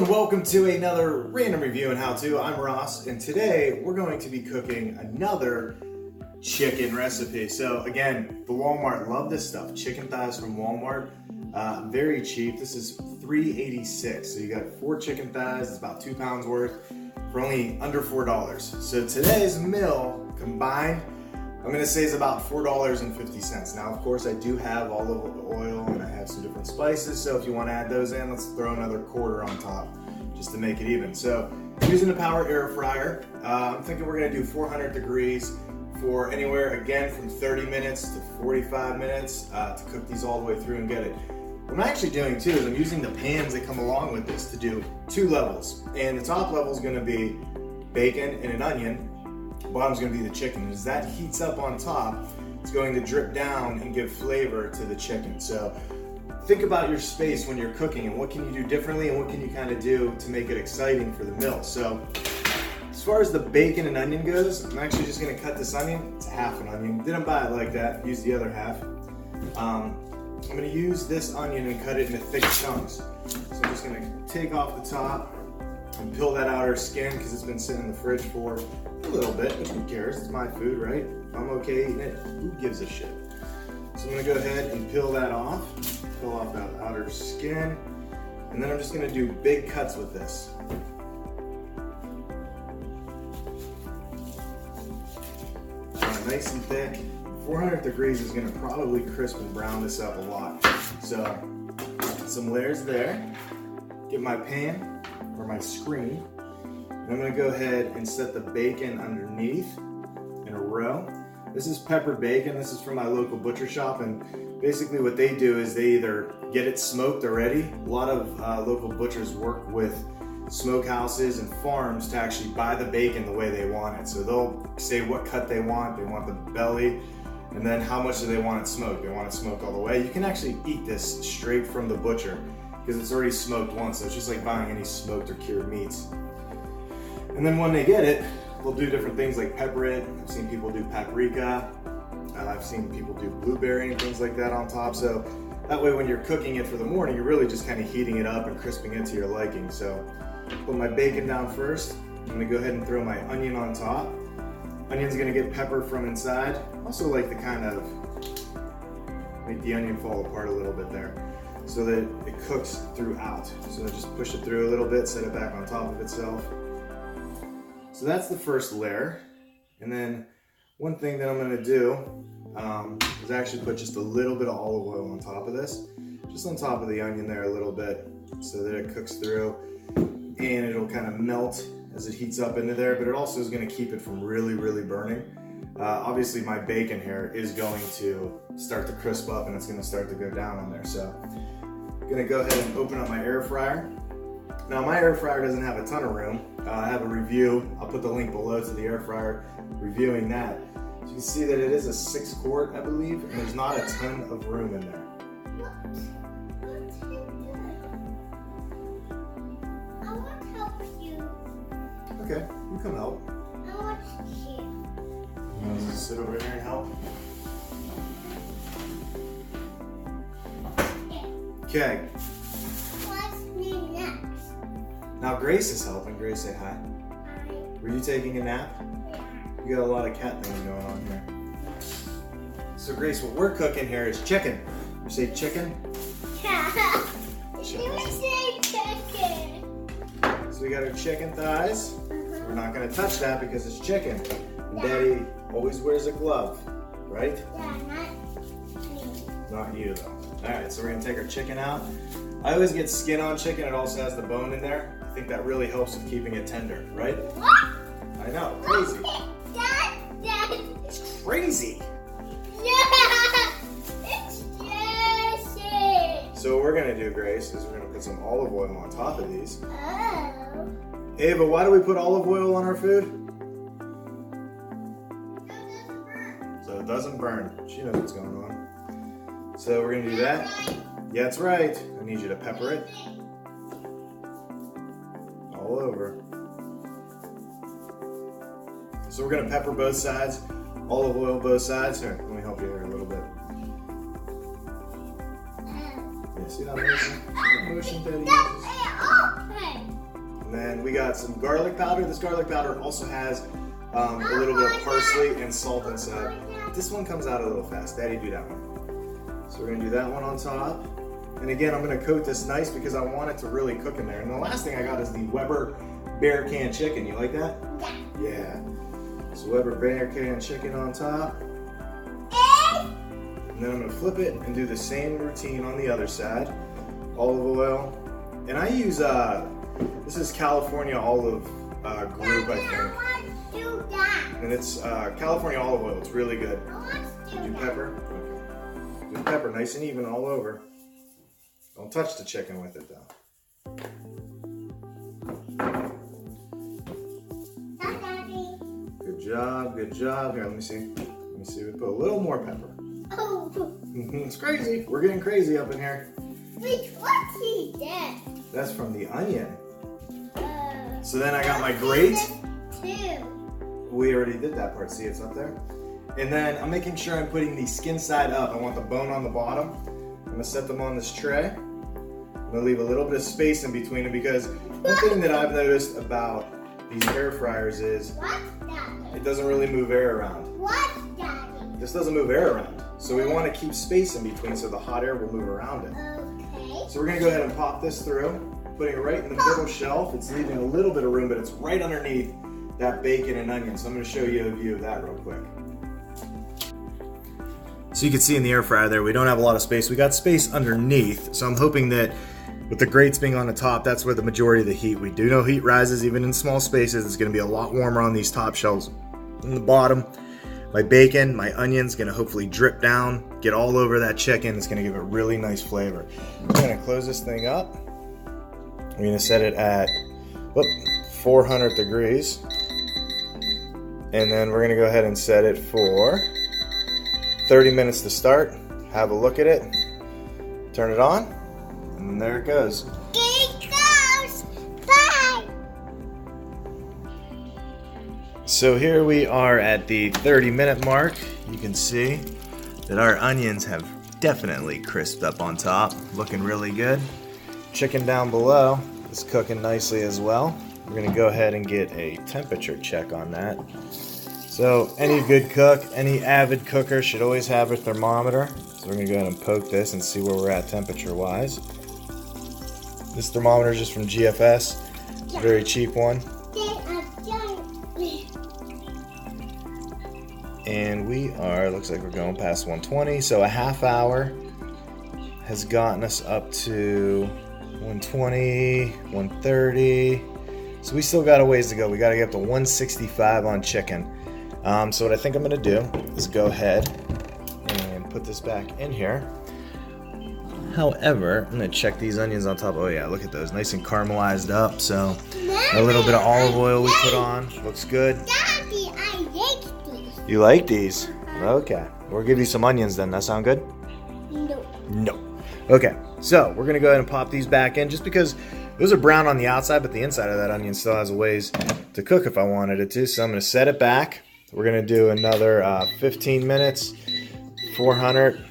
Welcome to another random review and how-to. I'm Ross, and today we're going to be cooking another chicken recipe. So again, the Walmart, love this stuff. Chicken thighs from Walmart, very cheap. This is $3.86. So you got 4 chicken thighs, it's about 2 pounds worth for only under $4. So today's meal combined, I'm gonna say is about $4.50. Now, of course, I do have olive oil and I have some different spices. So if you wanna add those in, let's throw another quarter on top just to make it even. So I'm using a power air fryer. I'm thinking we're gonna do 400 degrees for anywhere, again, from 30 minutes to 45 minutes to cook these all the way through and get it. What I'm actually doing too is I'm using the pans that come along with this to do 2 levels. And the top level is gonna be bacon and an onion. Bottom's gonna be the chicken. As that heats up on top, it's going to drip down and give flavor to the chicken. So think about your space when you're cooking and what can you do differently and what can you kind of do to make it exciting for the meal. So as far as the bacon and onion goes, I'm actually just gonna cut this onion. It's half an onion. Didn't buy it like that, use the other half. I'm gonna use this onion and cut it into thick chunks. So I'm just gonna take off the top and peel that outer skin because it's been sitting in the fridge for a little bit, but who cares? It's my food, right? If I'm okay eating it, who gives a shit? So I'm gonna go ahead and peel that off, peel off that outer skin, and then I'm just gonna do big cuts with this. Nice and thick. 400 degrees is gonna probably crisp and brown this up a lot. So, some layers there. Get my pan or my screen. And I'm gonna go ahead and set the bacon underneath in a row. This is peppered bacon. This is from my local butcher shop, and basically what they do is they either get it smoked already. A lot of local butchers work with smokehouses and farms to actually buy the bacon the way they want it. So they'll say what cut they want the belly, and then how much do they want it smoked. They want it smoked all the way. You can actually eat this straight from the butcher because it's already smoked once, so it's just like buying any smoked or cured meats. And then when they get it, they'll do different things like pepper it. I've seen people do paprika. I've seen people do blueberry and things like that on top. So that way when you're cooking it for the morning, you're really just kind of heating it up and crisping it to your liking. So put my bacon down first. I'm gonna go ahead and throw my onion on top. Onion's gonna get pepper from inside. Also like to kind of make the onion fall apart a little bit there so that it cooks throughout. So just push it through a little bit, set it back on top of itself. So that's the first layer. And then one thing that I'm gonna do is actually put just a little bit of olive oil on top of this, just on top of the onion there a little bit so that it cooks through and it'll kind of melt as it heats up into there, but it also is gonna keep it from really, really burning. Obviously my bacon here is going to start to crisp up and it's gonna start to go down on there. So I'm gonna go ahead and open up my air fryer. Now my air fryer doesn't have a ton of room. I have a review, I'll put the link below to the air fryer reviewing that. So you can see that it is a 6-quart, I believe, and there's not a ton of room in there. I want to help you. Okay, you come help. I want to hear. You want to just sit over here and help? Okay. What's next? Now Grace is helping. Grace, say hi. Were you taking a nap? You got a lot of cat things going on here. So Grace, what we're cooking here is chicken. You say chicken? Yeah. You say chicken. So we got our chicken thighs. We're not gonna touch that because it's chicken. And Daddy always wears a glove, right? Yeah, not me. Not you though. All right, so we're gonna take our chicken out. I always get skin on chicken. It also has the bone in there. I think that really helps with keeping it tender, right? What? I know, crazy. Dad. It's crazy. Yeah. It's Jesse. So what we're gonna do, Grace, is we're gonna put some olive oil on top of these. Oh. Ava, why do we put olive oil on our food? So it doesn't burn. She knows what's going on. So we're gonna do that. Yeah, that's right. I need you to pepper it all over. So we're gonna pepper both sides, olive oil both sides. Here, let me help you here a little bit. Yeah, see that motion? See that motion Daddy uses? And then we got some garlic powder. This garlic powder also has a little bit of parsley and salt inside. This one comes out a little fast. Daddy, do that one. So we're gonna do that one on top. And again, I'm gonna coat this nice because I want it to really cook in there. And the last thing I got is the Weber Bear Can Chicken. You like that? Yeah. Yeah. So Weber Bear Can Chicken on top. And then I'm gonna flip it and do the same routine on the other side. Olive oil. And I use, this is California Olive Group, I think. I want to do that. And it's California olive oil. It's really good. I want to Do do that. pepper. Okay. Do pepper nice and even all over. Don't touch the chicken with it though. Daddy. Good job, good job. Here, let me see. Let me see. We put a little more pepper. Oh, It's crazy. We're getting crazy up in here. wait, what's he dead? That's from the onion. So then I got my grate. Two. We already did that part. See, it's up there. And then I'm making sure I'm putting the skin side up. I want the bone on the bottom. I'm gonna set them on this tray. I'm gonna leave a little bit of space in between them because one thing that I've noticed about these air fryers is What, Daddy? it doesn't really move air around. What, Daddy? This doesn't move air around. So we want to keep space in between so the hot air will move around it. Okay. So we're gonna go ahead and pop this through, putting it right in the middle shelf. It's leaving a little bit of room, but it's right underneath that bacon and onion. So I'm gonna show you a view of that real quick. So you can see in the air fryer there, we don't have a lot of space. We got space underneath. So I'm hoping that with the grates being on the top, that's where the majority of the heat. We do know heat rises even in small spaces. It's gonna be a lot warmer on these top shelves. In the bottom, my bacon, my onions gonna hopefully drip down, get all over that chicken. It's gonna give it really nice flavor. I'm gonna close this thing up. We're gonna set it at 400 degrees. And then we're gonna go ahead and set it for 30 minutes to start. Have a look at it. Turn it on. And there it goes. It goes. Bye. So here we are at the 30-minute mark. You can see that our onions have definitely crisped up on top, looking really good. Chicken down below is cooking nicely as well. We're gonna go ahead and get a temperature check on that. So any good cook, any avid cooker should always have a thermometer. So we're gonna go ahead and poke this and see where we're at temperature-wise. This thermometer is just from GFS, it's a very cheap one. And we are, looks like we're going past 120, so a half hour has gotten us up to 120, 130. So we still got a ways to go. We got to get up to 165 on chicken. So what I think I'm going to do is go ahead and put this back in here. However, I'm going to check these onions on top. Oh yeah, look at those, nice and caramelized up. So a little bit of olive oil we put on, looks good. Daddy, I like these. You like these? Okay. We'll give you some onions then. That sound good? No. No. Okay. So we're gonna go ahead and pop these back in just because those are brown on the outside, but the inside of that onion still has a ways to cook if I wanted it to. So I'm gonna set it back. We're gonna do another 15 minutes, 400,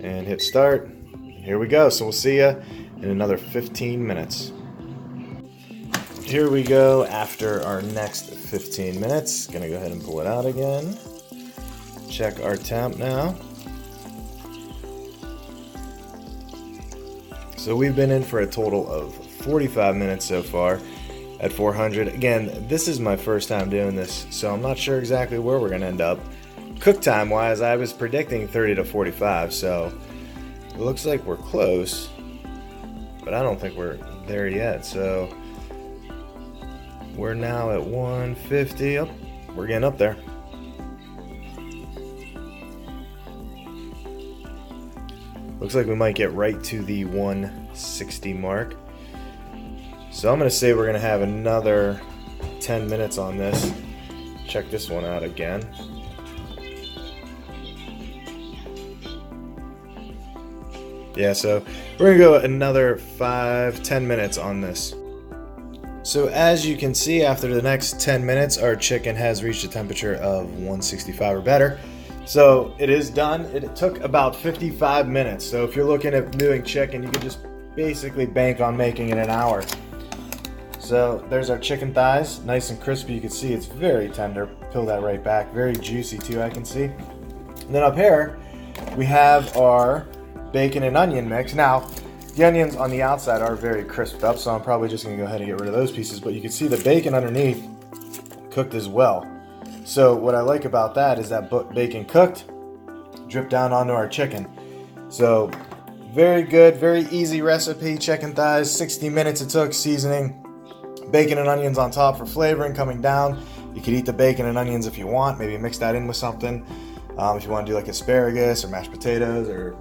and hit start. Here we go. So we'll see you in another 15 minutes. Here we go after our next 15 minutes. Gonna go ahead and pull it out again. Check our temp now. So we've been in for a total of 45 minutes so far at 400. Again, this is my first time doing this, so I'm not sure exactly where we're gonna end up. Cook time wise, I was predicting 30 to 45, so it looks like we're close, but I don't think we're there yet. So we're now at 150. Oh, we're getting up there. Looks like we might get right to the 160 mark. So I'm going to say we're going to have another 10 minutes on this. Check this one out again. Yeah, so we're going to go another 5-10 minutes on this. So as you can see, after the next 10 minutes, our chicken has reached a temperature of 165 or better. So it is done. It took about 55 minutes. So if you're looking at doing chicken, you can just basically bank on making it an hour. So there's our chicken thighs, nice and crispy. You can see it's very tender. Peel that right back. Very juicy too, I can see. And then up here, we have our bacon and onion mix. Now, the onions on the outside are very crisped up, so I'm probably just gonna go ahead and get rid of those pieces, but you can see the bacon underneath cooked as well. So what I like about that is that bacon cooked, dripped down onto our chicken. So very good, very easy recipe. Chicken thighs, 60 minutes it took, seasoning, bacon and onions on top for flavoring, coming down. You could eat the bacon and onions if you want, maybe mix that in with something. If you want to do like asparagus or mashed potatoes or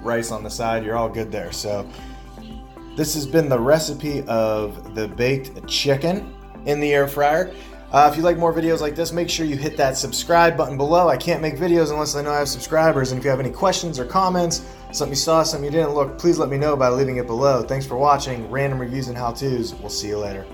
rice on the side, you're all good there. So this has been the recipe of the baked chicken in the air fryer. If you like more videos like this, make sure you hit that subscribe button below. I can't make videos unless I know I have subscribers. And if you have any questions or comments, something you saw, something you didn't look, please let me know by leaving it below. Thanks for watching Random Reviews and How-Tos. We'll see you later.